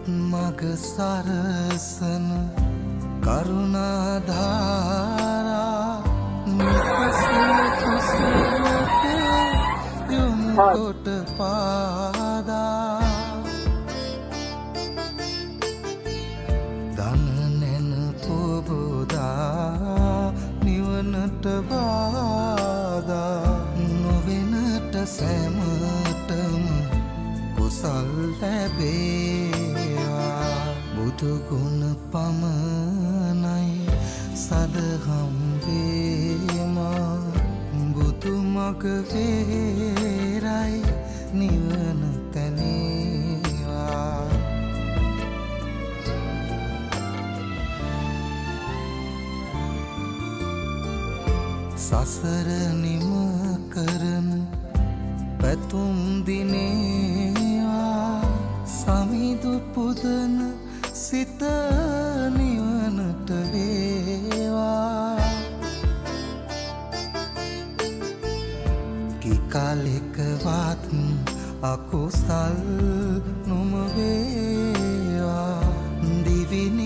මග සරසන කරුණාධාරා නිපසේ කුසලට යොමු කොට පාදා දන නැන පොබෝදා නිවනට බාදා නොවෙනට සැමටම කුසල් ලැබේවා බුදු ගුණ පමණයි සදහම් වේමා බුදු මග වේරයි නිවන තැනේවා සසර නිම කරන පැතුම් දිනේවා සමිදු පුදන සිත නිවනට වේවා කිකාලෙකවත් අකුසල් නොම වේවා දිවිනි